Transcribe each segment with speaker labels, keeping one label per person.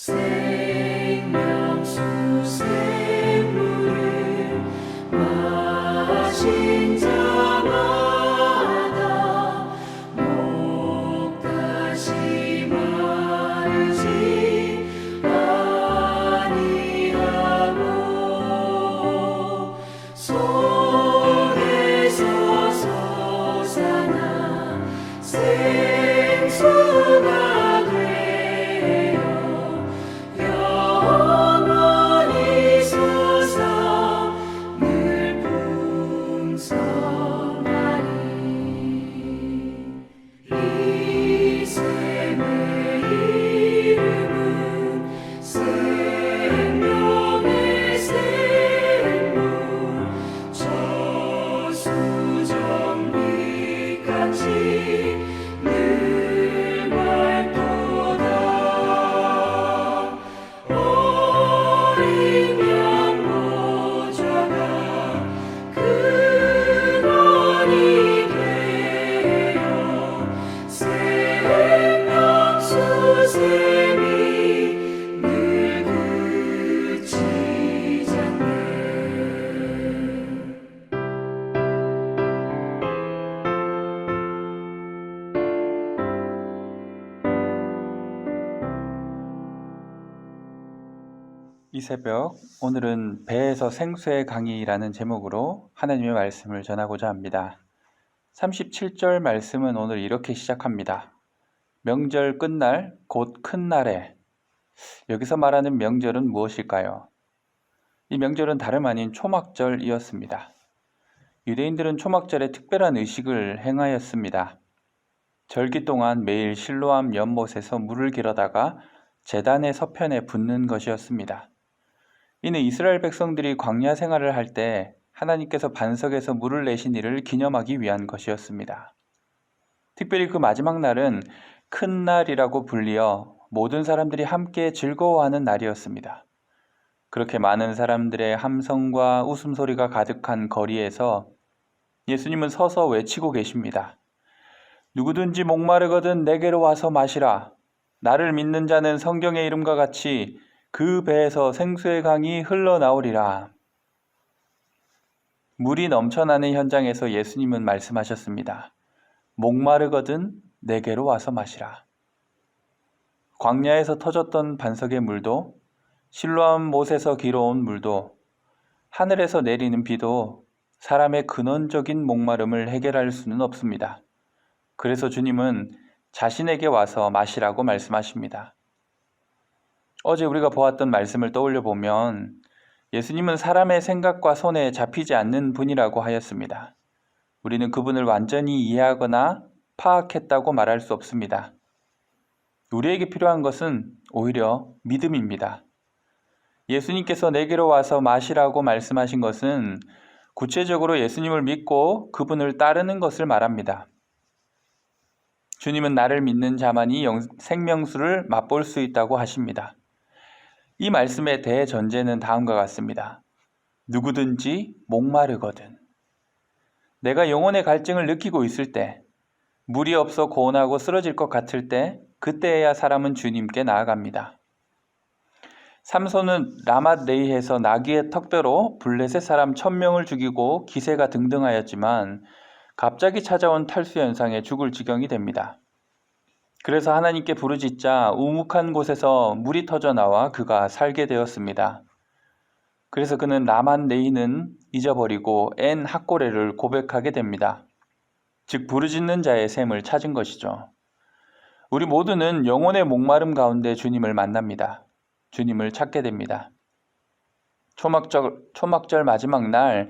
Speaker 1: 생명수 샘물을 마신 자마다 목 다시 마르지 아니하고 속에서 솟아나 생수가
Speaker 2: 이 새벽, 오늘은 배에서 생수의 강이라는 제목으로 하나님의 말씀을 전하고자 합니다. 37절 말씀은 오늘 이렇게 시작합니다. 명절 끝날, 곧 큰 날에. 여기서 말하는 명절은 무엇일까요? 이 명절은 다름 아닌 초막절이었습니다. 유대인들은 초막절에 특별한 의식을 행하였습니다. 절기 동안 매일 실로암 연못에서 물을 길어다가 제단의 서편에 붓는 것이었습니다. 이는 이스라엘 백성들이 광야 생활을 할 때 하나님께서 반석에서 물을 내신 일을 기념하기 위한 것이었습니다. 특별히 그 마지막 날은 큰 날이라고 불리어 모든 사람들이 함께 즐거워하는 날이었습니다. 그렇게 많은 사람들의 함성과 웃음소리가 가득한 거리에서 예수님은 서서 외치고 계십니다. 누구든지 목마르거든 내게로 와서 마시라. 나를 믿는 자는 성경의 이름과 같이 그 배에서 생수의 강이 흘러나오리라. 물이 넘쳐나는 현장에서 예수님은 말씀하셨습니다. 목마르거든 내게로 와서 마시라. 광야에서 터졌던 반석의 물도, 실로암 못에서 길어온 물도, 하늘에서 내리는 비도 사람의 근원적인 목마름을 해결할 수는 없습니다. 그래서 주님은 자신에게 와서 마시라고 말씀하십니다. 어제 우리가 보았던 말씀을 떠올려 보면 예수님은 사람의 생각과 손에 잡히지 않는 분이라고 하였습니다. 우리는 그분을 완전히 이해하거나 파악했다고 말할 수 없습니다. 우리에게 필요한 것은 오히려 믿음입니다. 예수님께서 내게로 와서 마시라고 말씀하신 것은 구체적으로 예수님을 믿고 그분을 따르는 것을 말합니다. 주님은 나를 믿는 자만이 생명수를 맛볼 수 있다고 하십니다. 이 말씀의 대전제는 다음과 같습니다. 누구든지 목마르거든. 내가 영혼의 갈증을 느끼고 있을 때, 물이 없어 고온하고 쓰러질 것 같을 때, 그때야 사람은 주님께 나아갑니다. 삼손은 라맛레이에서 나귀의 턱뼈로 블레셋 사람 1000명을 죽이고 기세가 등등하였지만 갑자기 찾아온 탈수 현상에 죽을 지경이 됩니다. 그래서 하나님께 부르짖자 우묵한 곳에서 물이 터져 나와 그가 살게 되었습니다. 그래서 그는 라맛레이는 잊어버리고 엔 학고레를 고백하게 됩니다. 즉 부르짖는 자의 셈을 찾은 것이죠. 우리 모두는 영혼의 목마름 가운데 주님을 만납니다. 주님을 찾게 됩니다. 초막절 마지막 날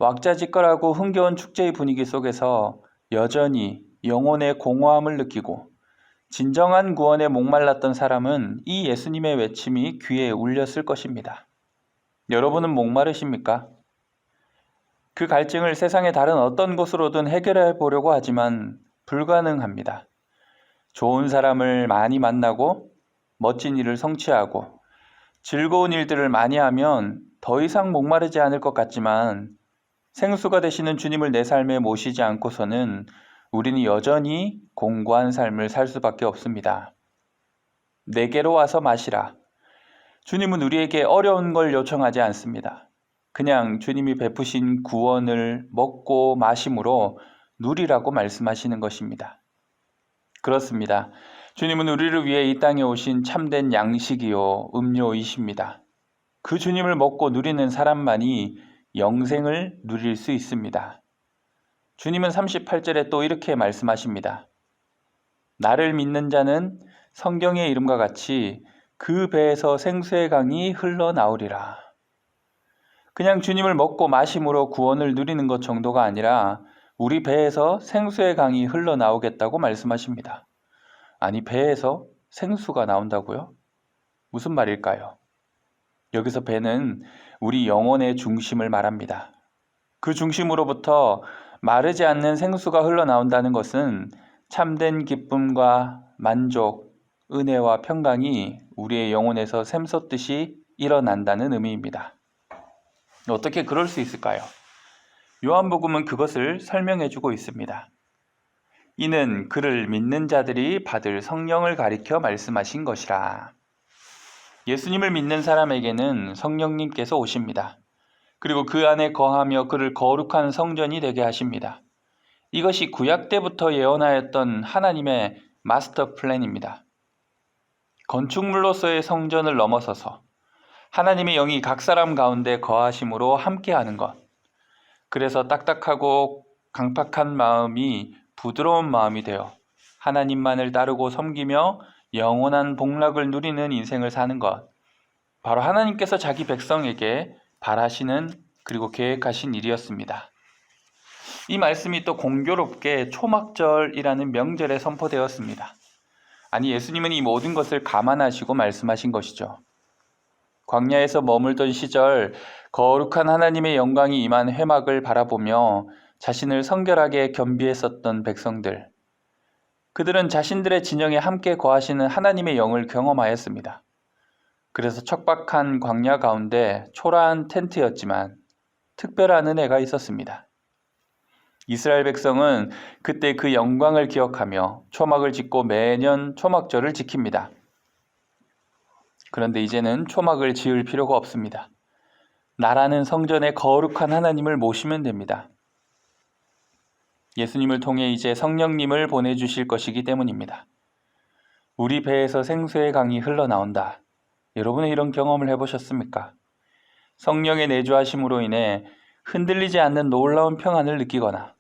Speaker 2: 왁자지껄하고 흥겨운 축제의 분위기 속에서 여전히 영혼의 공허함을 느끼고 진정한 구원에 목말랐던 사람은 이 예수님의 외침이 귀에 울렸을 것입니다. 여러분은 목마르십니까? 그 갈증을 세상의 다른 어떤 곳으로든 해결해 보려고 하지만 불가능합니다. 좋은 사람을 많이 만나고 멋진 일을 성취하고 즐거운 일들을 많이 하면 더 이상 목마르지 않을 것 같지만 생수가 되시는 주님을 내 삶에 모시지 않고서는 우리는 여전히 공고한 삶을 살 수밖에 없습니다. 내게로 와서 마시라. 주님은 우리에게 어려운 걸 요청하지 않습니다. 그냥 주님이 베푸신 구원을 먹고 마심으로 누리라고 말씀하시는 것입니다. 그렇습니다. 주님은 우리를 위해 이 땅에 오신 참된 양식이요 음료이십니다. 그 주님을 먹고 누리는 사람만이 영생을 누릴 수 있습니다. 주님은 38절에 또 이렇게 말씀하십니다. 나를 믿는 자는 성경의 이름과 같이 그 배에서 생수의 강이 흘러나오리라. 그냥 주님을 먹고 마심으로 구원을 누리는 것 정도가 아니라 우리 배에서 생수의 강이 흘러나오겠다고 말씀하십니다. 아니, 배에서 생수가 나온다고요? 무슨 말일까요? 여기서 배는 우리 영혼의 중심을 말합니다. 그 중심으로부터 마르지 않는 생수가 흘러나온다는 것은 참된 기쁨과 만족, 은혜와 평강이 우리의 영혼에서 샘솟듯이 일어난다는 의미입니다. 어떻게 그럴 수 있을까요? 요한복음은 그것을 설명해주고 있습니다. 이는 그를 믿는 자들이 받을 성령을 가리켜 말씀하신 것이라. 예수님을 믿는 사람에게는 성령님께서 오십니다. 그리고 그 안에 거하며 그를 거룩한 성전이 되게 하십니다. 이것이 구약 때부터 예언하였던 하나님의 마스터 플랜입니다. 건축물로서의 성전을 넘어서서 하나님의 영이 각 사람 가운데 거하심으로 함께하는 것. 그래서 딱딱하고 강팍한 마음이 부드러운 마음이 되어 하나님만을 따르고 섬기며 영원한 복락을 누리는 인생을 사는 것. 바로 하나님께서 자기 백성에게 바라시는 그리고 계획하신 일이었습니다. 이 말씀이 또 공교롭게 초막절이라는 명절에 선포되었습니다. 아니, 예수님은 이 모든 것을 감안하시고 말씀하신 것이죠. 광야에서 머물던 시절 거룩한 하나님의 영광이 임한 회막을 바라보며 자신을 성결하게 겸비했었던 백성들. 그들은 자신들의 진영에 함께 거하시는 하나님의 영을 경험하였습니다. 그래서 척박한 광야 가운데 초라한 텐트였지만 특별한 은혜가 있었습니다. 이스라엘 백성은 그때 그 영광을 기억하며 초막을 짓고 매년 초막절을 지킵니다. 그런데 이제는 초막을 지을 필요가 없습니다. 나라는 성전에 거룩한 하나님을 모시면 됩니다. 예수님을 통해 이제 성령님을 보내주실 것이기 때문입니다. 우리 배에서 생수의 강이 흘러나온다. 여러분은 이런 경험을 해보셨습니까? 성령의 내주하심으로 인해 흔들리지 않는 놀라운 평안을 느끼거나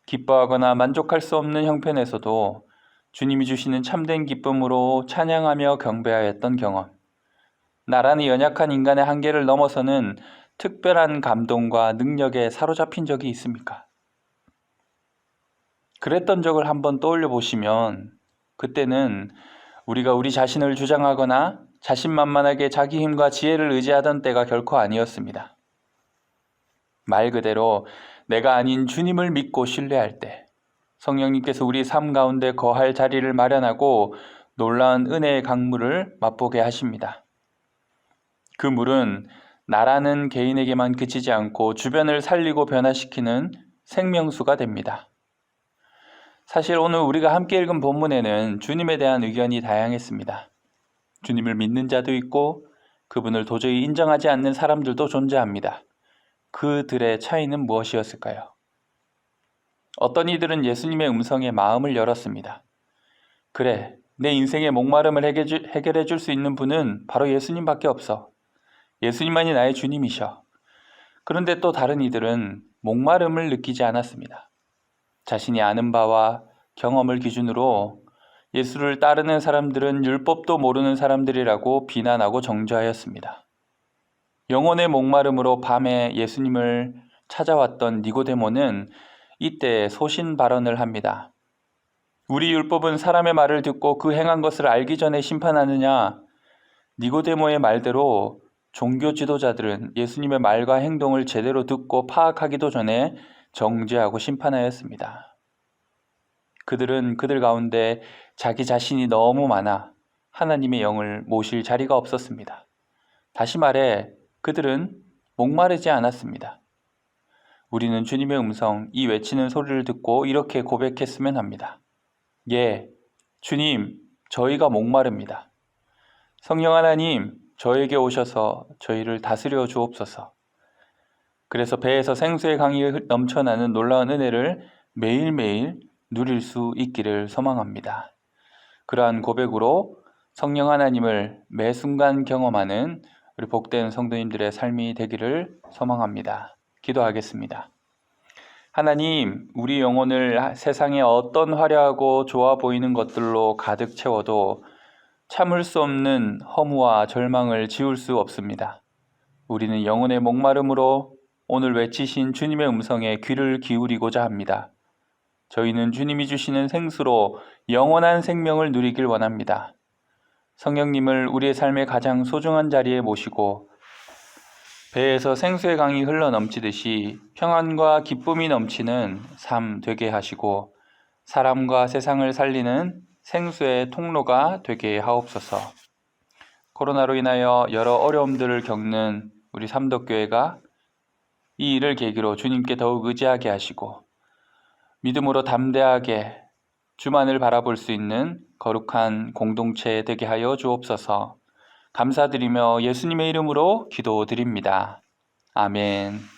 Speaker 2: 기뻐하거나 만족할 수 없는 형편에서도 주님이 주시는 참된 기쁨으로 찬양하며 경배하였던 경험. 나라는 연약한 인간의 한계를 넘어서는 특별한 감동과 능력에 사로잡힌 적이 있습니까? 그랬던 적을 한번 떠올려 보시면 그때는 우리가 우리 자신을 주장하거나 자신만만하게 자기 힘과 지혜를 의지하던 때가 결코 아니었습니다. 말 그대로 내가 아닌 주님을 믿고 신뢰할 때 성령님께서 우리 삶 가운데 거할 자리를 마련하고 놀라운 은혜의 강물을 맛보게 하십니다. 그 물은 나라는 개인에게만 그치지 않고 주변을 살리고 변화시키는 생명수가 됩니다. 사실 오늘 우리가 함께 읽은 본문에는 주님에 대한 의견이 다양했습니다. 주님을 믿는 자도 있고 그분을 도저히 인정하지 않는 사람들도 존재합니다. 그들의 차이는 무엇이었을까요? 어떤 이들은 예수님의 음성에 마음을 열었습니다. 그래, 내 인생의 목마름을 해결해 줄 수 있는 분은 바로 예수님밖에 없어. 예수님만이 나의 주님이셔. 그런데 또 다른 이들은 목마름을 느끼지 않았습니다. 자신이 아는 바와 경험을 기준으로 예수를 따르는 사람들은 율법도 모르는 사람들이라고 비난하고 정죄하였습니다. 영혼의 목마름으로 밤에 예수님을 찾아왔던 니고데모는 이때 소신 발언을 합니다. 우리 율법은 사람의 말을 듣고 그 행한 것을 알기 전에 심판하느냐? 니고데모의 말대로 종교 지도자들은 예수님의 말과 행동을 제대로 듣고 파악하기도 전에 정죄하고 심판하였습니다. 그들은 그들 가운데 자기 자신이 너무 많아 하나님의 영을 모실 자리가 없었습니다. 다시 말해 그들은 목마르지 않았습니다. 우리는 주님의 음성, 이 외치는 소리를 듣고 이렇게 고백했으면 합니다. 예, 주님, 저희가 목마릅니다. 성령 하나님, 저에게 오셔서 저희를 다스려 주옵소서. 그래서 배에서 생수의 강이 넘쳐나는 놀라운 은혜를 매일매일 누릴 수 있기를 소망합니다. 그러한 고백으로 성령 하나님을 매 순간 경험하는 우리 복된 성도님들의 삶이 되기를 소망합니다. 기도하겠습니다. 하나님, 우리 영혼을 세상의 어떤 화려하고 좋아 보이는 것들로 가득 채워도 참을 수 없는 허무와 절망을 지울 수 없습니다. 우리는 영혼의 목마름으로 오늘 외치신 주님의 음성에 귀를 기울이고자 합니다. 저희는 주님이 주시는 생수로 영원한 생명을 누리길 원합니다. 성령님을 우리의 삶의 가장 소중한 자리에 모시고 배에서 생수의 강이 흘러 넘치듯이 평안과 기쁨이 넘치는 삶 되게 하시고 사람과 세상을 살리는 생수의 통로가 되게 하옵소서. 코로나로 인하여 여러 어려움들을 겪는 우리 삼덕교회가 이 일을 계기로 주님께 더욱 의지하게 하시고 믿음으로 담대하게 주만을 바라볼 수 있는 거룩한 공동체 되게 하여 주옵소서. 감사드리며 예수님의 이름으로 기도드립니다. 아멘.